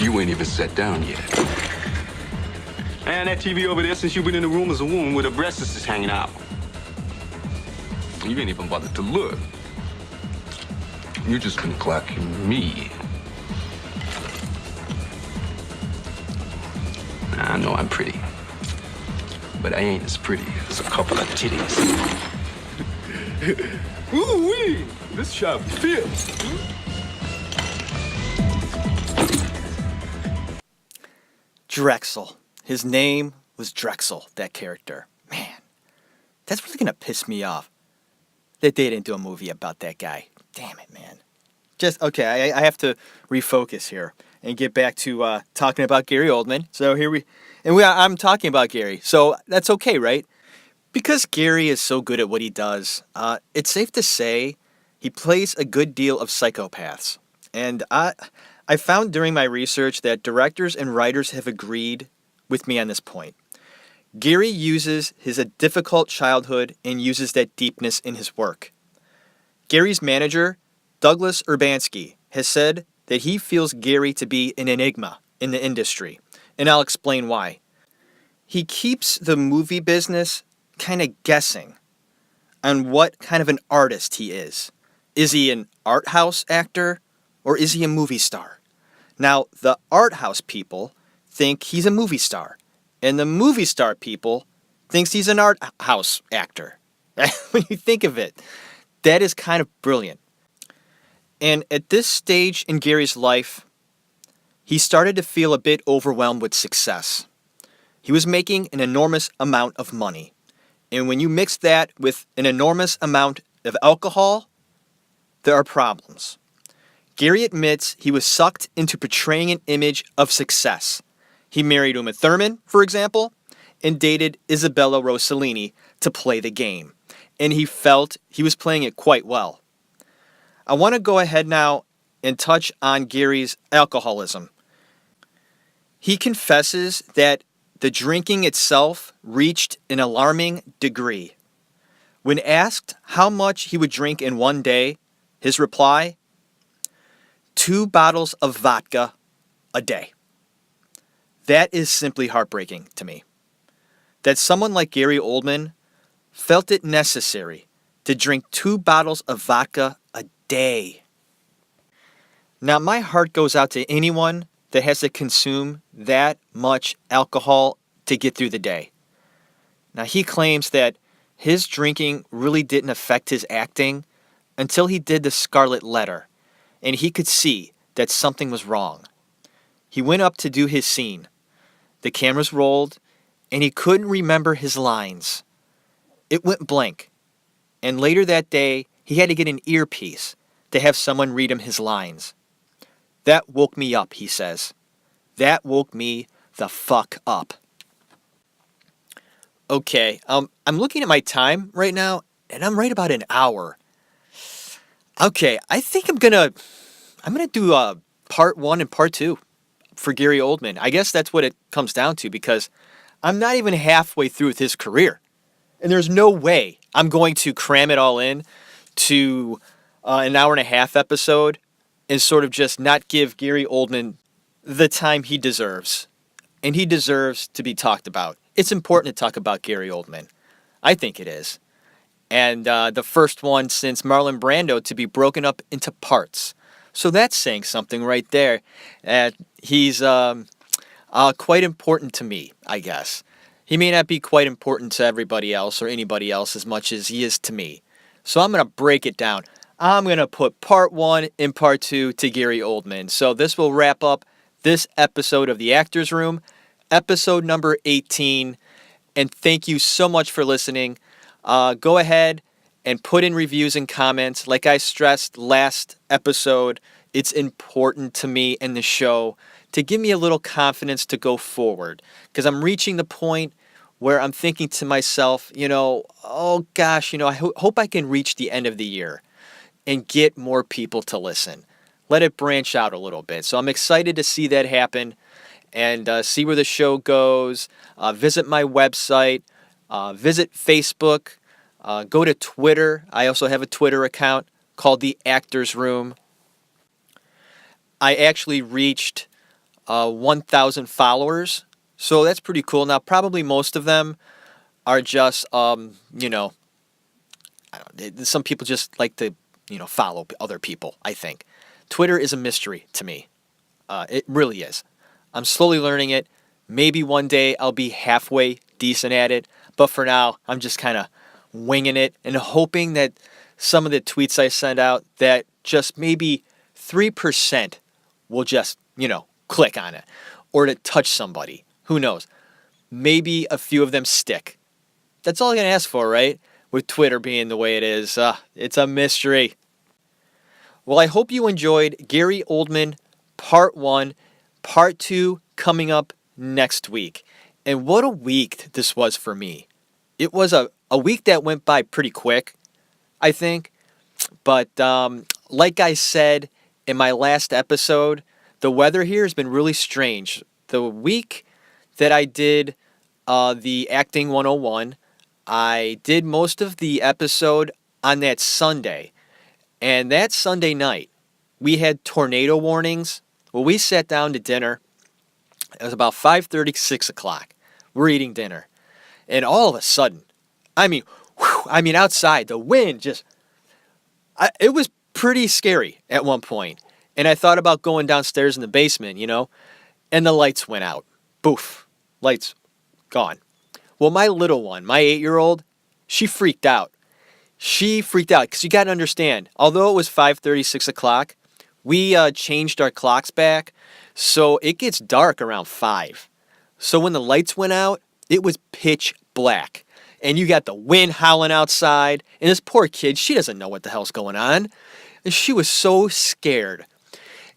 You ain't even sat down yet. And that TV over there, since you've been in the room, is a woman with her breasts is hanging out. You ain't even bothered to look. You just been clocking me. I know I'm pretty, but I ain't as pretty as a couple of titties. Ooh-wee! This shot fits. Drexel. His name was Drexel, that character. Man, that's really going to piss me off that they didn't do a movie about that guy. Damn it, man. Okay, I have to refocus here and get back to talking about Gary Oldman. So I'm talking about Gary. So that's okay, right? Because Gary is so good at what he does, it's safe to say he plays a good deal of psychopaths. And I found during my research that directors and writers have agreed with me on this point. Gary uses his difficult childhood and uses that deepness in his work. Gary's manager, Douglas Urbanski, has said that he feels Gary to be an enigma in the industry, and I'll explain why. He keeps the movie business kind of guessing on what kind of an artist he is. Is he an art house actor, or is he a movie star? Now, the art house people think he's a movie star, and the movie star people thinks he's an art house actor. When you think of it, that is kind of brilliant. And at this stage in Gary's life, he started to feel a bit overwhelmed with success. He was making an enormous amount of money. And when you mix that with an enormous amount of alcohol, there are problems. Gary admits he was sucked into portraying an image of success. He married Uma Thurman, for example, and dated Isabella Rossellini to play the game. And he felt he was playing it quite well. I want to go ahead now and touch on Gary's alcoholism. He confesses that the drinking itself reached an alarming degree. When asked how much he would drink in one day, his reply, 2 bottles of vodka a day. That is simply heartbreaking to me. That someone like Gary Oldman felt it necessary to drink 2 bottles of vodka a day. Now, my heart goes out to anyone that has to consume that much alcohol to get through the day. Now, he claims that his drinking really didn't affect his acting until he did the Scarlet Letter, and he could see that something was wrong. He went up to do his scene. The cameras rolled, and he couldn't remember his lines. It went blank, and later that day, he had to get an earpiece to have someone read him his lines. That woke me up, he says. That woke me the fuck up. Okay, I'm looking at my time right now, and I'm right about an hour. Okay, I think I'm gonna do part 1 and part 2 for Gary Oldman. I guess that's what it comes down to, because I'm not even halfway through with his career. And there's no way I'm going to cram it all in to an hour and a half episode and sort of just not give Gary Oldman the time he deserves. And he deserves to be talked about. It's important to talk about Gary Oldman. I think it is. And the first one since Marlon Brando to be broken up into parts. So that's saying something right there. He's quite important to me, I guess. He may not be quite important to everybody else or anybody else as much as he is to me. So I'm going to break it down. I'm going to put part 1 and part 2 to Gary Oldman. So this will wrap up this episode of The Actors Room, episode number 18. And thank you so much for listening. Go ahead and put in reviews and comments. Like I stressed last episode, it's important to me and the show to give me a little confidence to go forward. Because I'm reaching the point where I'm thinking to myself, oh gosh, I hope I can reach the end of the year and get more people to listen. Let it branch out a little bit. So I'm excited to see that happen and see where the show goes. Visit my website. Visit Facebook. Go to Twitter. I also have a Twitter account called The Actors Room. I actually reached 1,000 followers, so that's pretty cool. Now, probably most of them are just, some people just like to, follow other people, I think. Twitter is a mystery to me. It really is. I'm slowly learning it. Maybe one day I'll be halfway decent at it, but for now, I'm just kind of winging it and hoping that some of the tweets I send out, that just maybe 3% will just, click on it or to touch somebody. Who knows? Maybe a few of them stick. That's all I can ask for, right? With Twitter being the way it is. It's a mystery. Well, I hope you enjoyed Gary Oldman Part 1, Part 2 coming up next week. And what a week this was for me. It was a week that went by pretty quick, I think. But like I said in my last episode, the weather here has been really strange. The week that I did the Acting 101, I did most of the episode on that Sunday. And that Sunday night, we had tornado warnings. Well, we sat down to dinner. It was about 5:30, 6 o'clock. We're eating dinner. And all of a sudden, outside, the wind it was pretty scary at one point. And I thought about going downstairs in the basement, and the lights went out. Boof. Lights gone. Well, my little one, my 8-year-old, she freaked out. She freaked out because you got to understand, although it was 5:30, 6 o'clock, we changed our clocks back, so it gets dark around 5. So when the lights went out, it was pitch black. And you got the wind howling outside, and this poor kid, she doesn't know what the hell's going on. And she was so scared.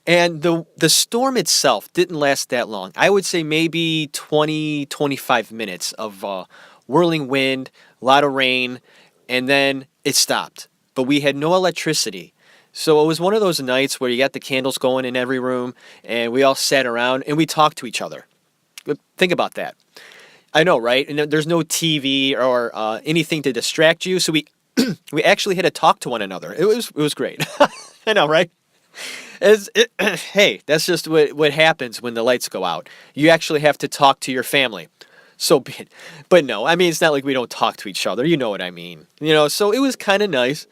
And the storm itself didn't last that long. I would say maybe 20, 25 minutes of whirling wind, a lot of rain, and then it stopped. But we had no electricity. So it was one of those nights where you got the candles going in every room, and we all sat around, and we talked to each other. Think about that. I know, right? And there's no TV or anything to distract you, so we we actually had to talk to one another. It was great. I know, right? Hey, that's just what happens when the lights go out. You actually have to talk to your family. So be it. But no, it's not like we don't talk to each other. You know what I mean. So it was kind of nice.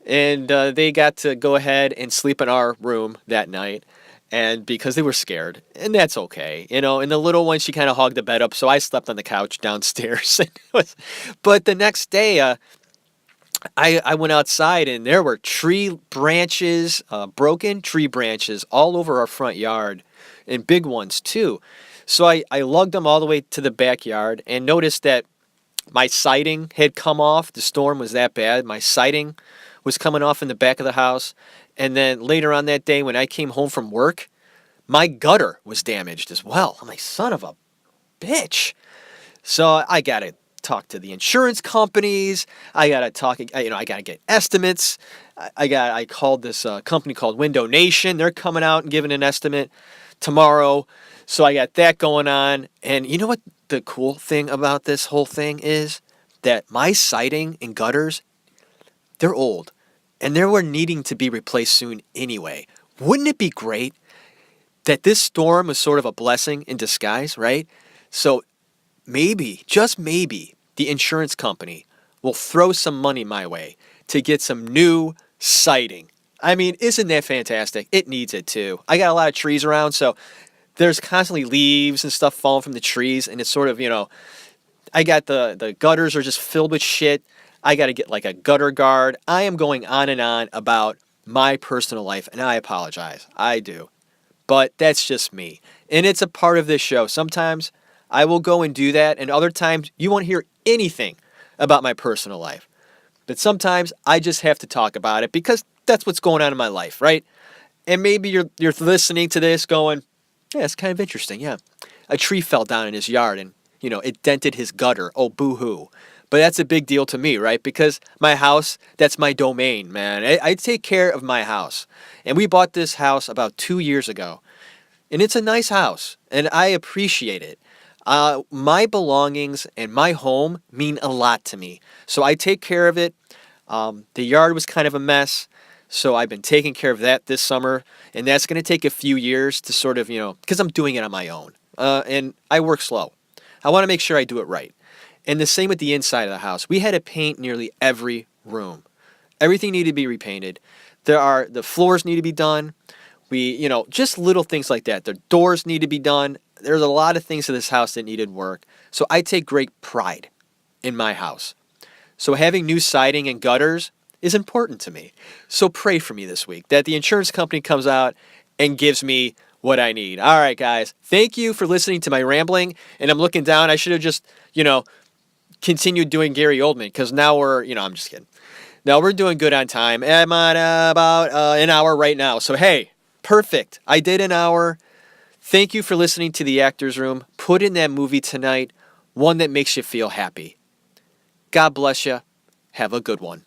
And they got to go ahead and sleep in our room that night. And because they were scared, and that's okay, and the little one, she kind of hogged the bed up, so I slept on the couch downstairs. But the next day, I went outside, and there were tree branches, broken tree branches, all over our front yard, and big ones too. So I lugged them all the way to the backyard, and noticed that my siding had come off. The storm was that bad. My siding was coming off in the back of the house. And then later on that day when I came home from work, my gutter was damaged as well. I'm like, son of a bitch. So I got to talk to the insurance companies. I got to talk, I got to get estimates. I called this company called Window Nation. They're coming out and giving an estimate tomorrow. So I got that going on. And you know what the cool thing about this whole thing is? That my siding and gutters, they're old. And they were needing to be replaced soon anyway. Wouldn't it be great that this storm was sort of a blessing in disguise, right? So maybe, just maybe, the insurance company will throw some money my way to get some new siding. I mean, isn't that fantastic? It needs it too. I got a lot of trees around, so there's constantly leaves and stuff falling from the trees, and it's sort of, I got the gutters are just filled with shit. I got to get like a gutter guard. I am going on and on about my personal life, and I apologize. I do. But that's just me. And it's a part of this show. Sometimes I will go and do that, and other times you won't hear anything about my personal life. But sometimes I just have to talk about it because that's what's going on in my life, right? And maybe you're listening to this going, yeah, it's kind of interesting, yeah. A tree fell down in his yard and, it dented his gutter. Oh, boo-hoo. But that's a big deal to me, right? Because my house, that's my domain, man. I take care of my house. And we bought this house about 2 years ago. And it's a nice house. And I appreciate it. My belongings and my home mean a lot to me. So I take care of it. The yard was kind of a mess. So I've been taking care of that this summer. And that's going to take a few years to sort of, because I'm doing it on my own. And I work slow. I want to make sure I do it right. And the same with the inside of the house. We had to paint nearly every room. Everything needed to be repainted. The floors need to be done. We, just little things like that. The doors need to be done. There's a lot of things to this house that needed work. So I take great pride in my house. So having new siding and gutters is important to me. So pray for me this week that the insurance company comes out and gives me what I need. All right, guys. Thank you for listening to my rambling. And I'm looking down. I should have just, continued doing Gary Oldman because now we're, I'm just kidding. Now we're doing good on time. I'm on about an hour right now. So, hey, perfect. I did an hour. Thank you for listening to The Actors Room. Put in that movie tonight, one that makes you feel happy. God bless you. Have a good one.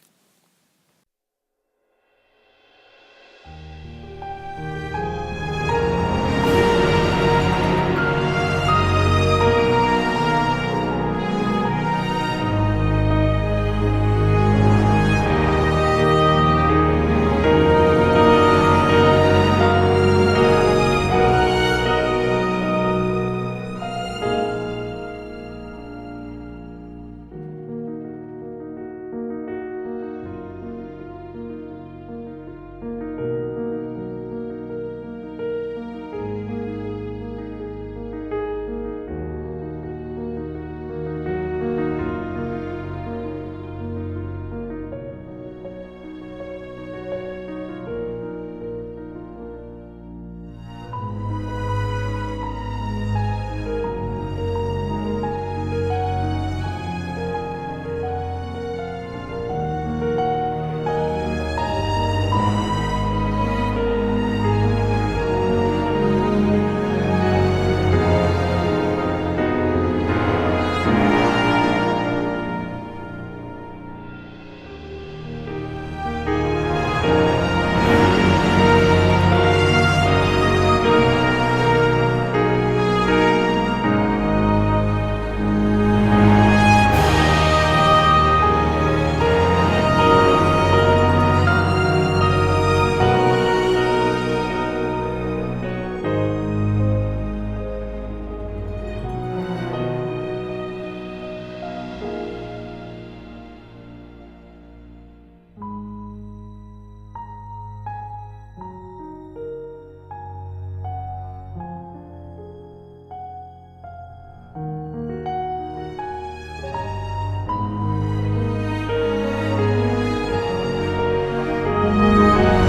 Bye.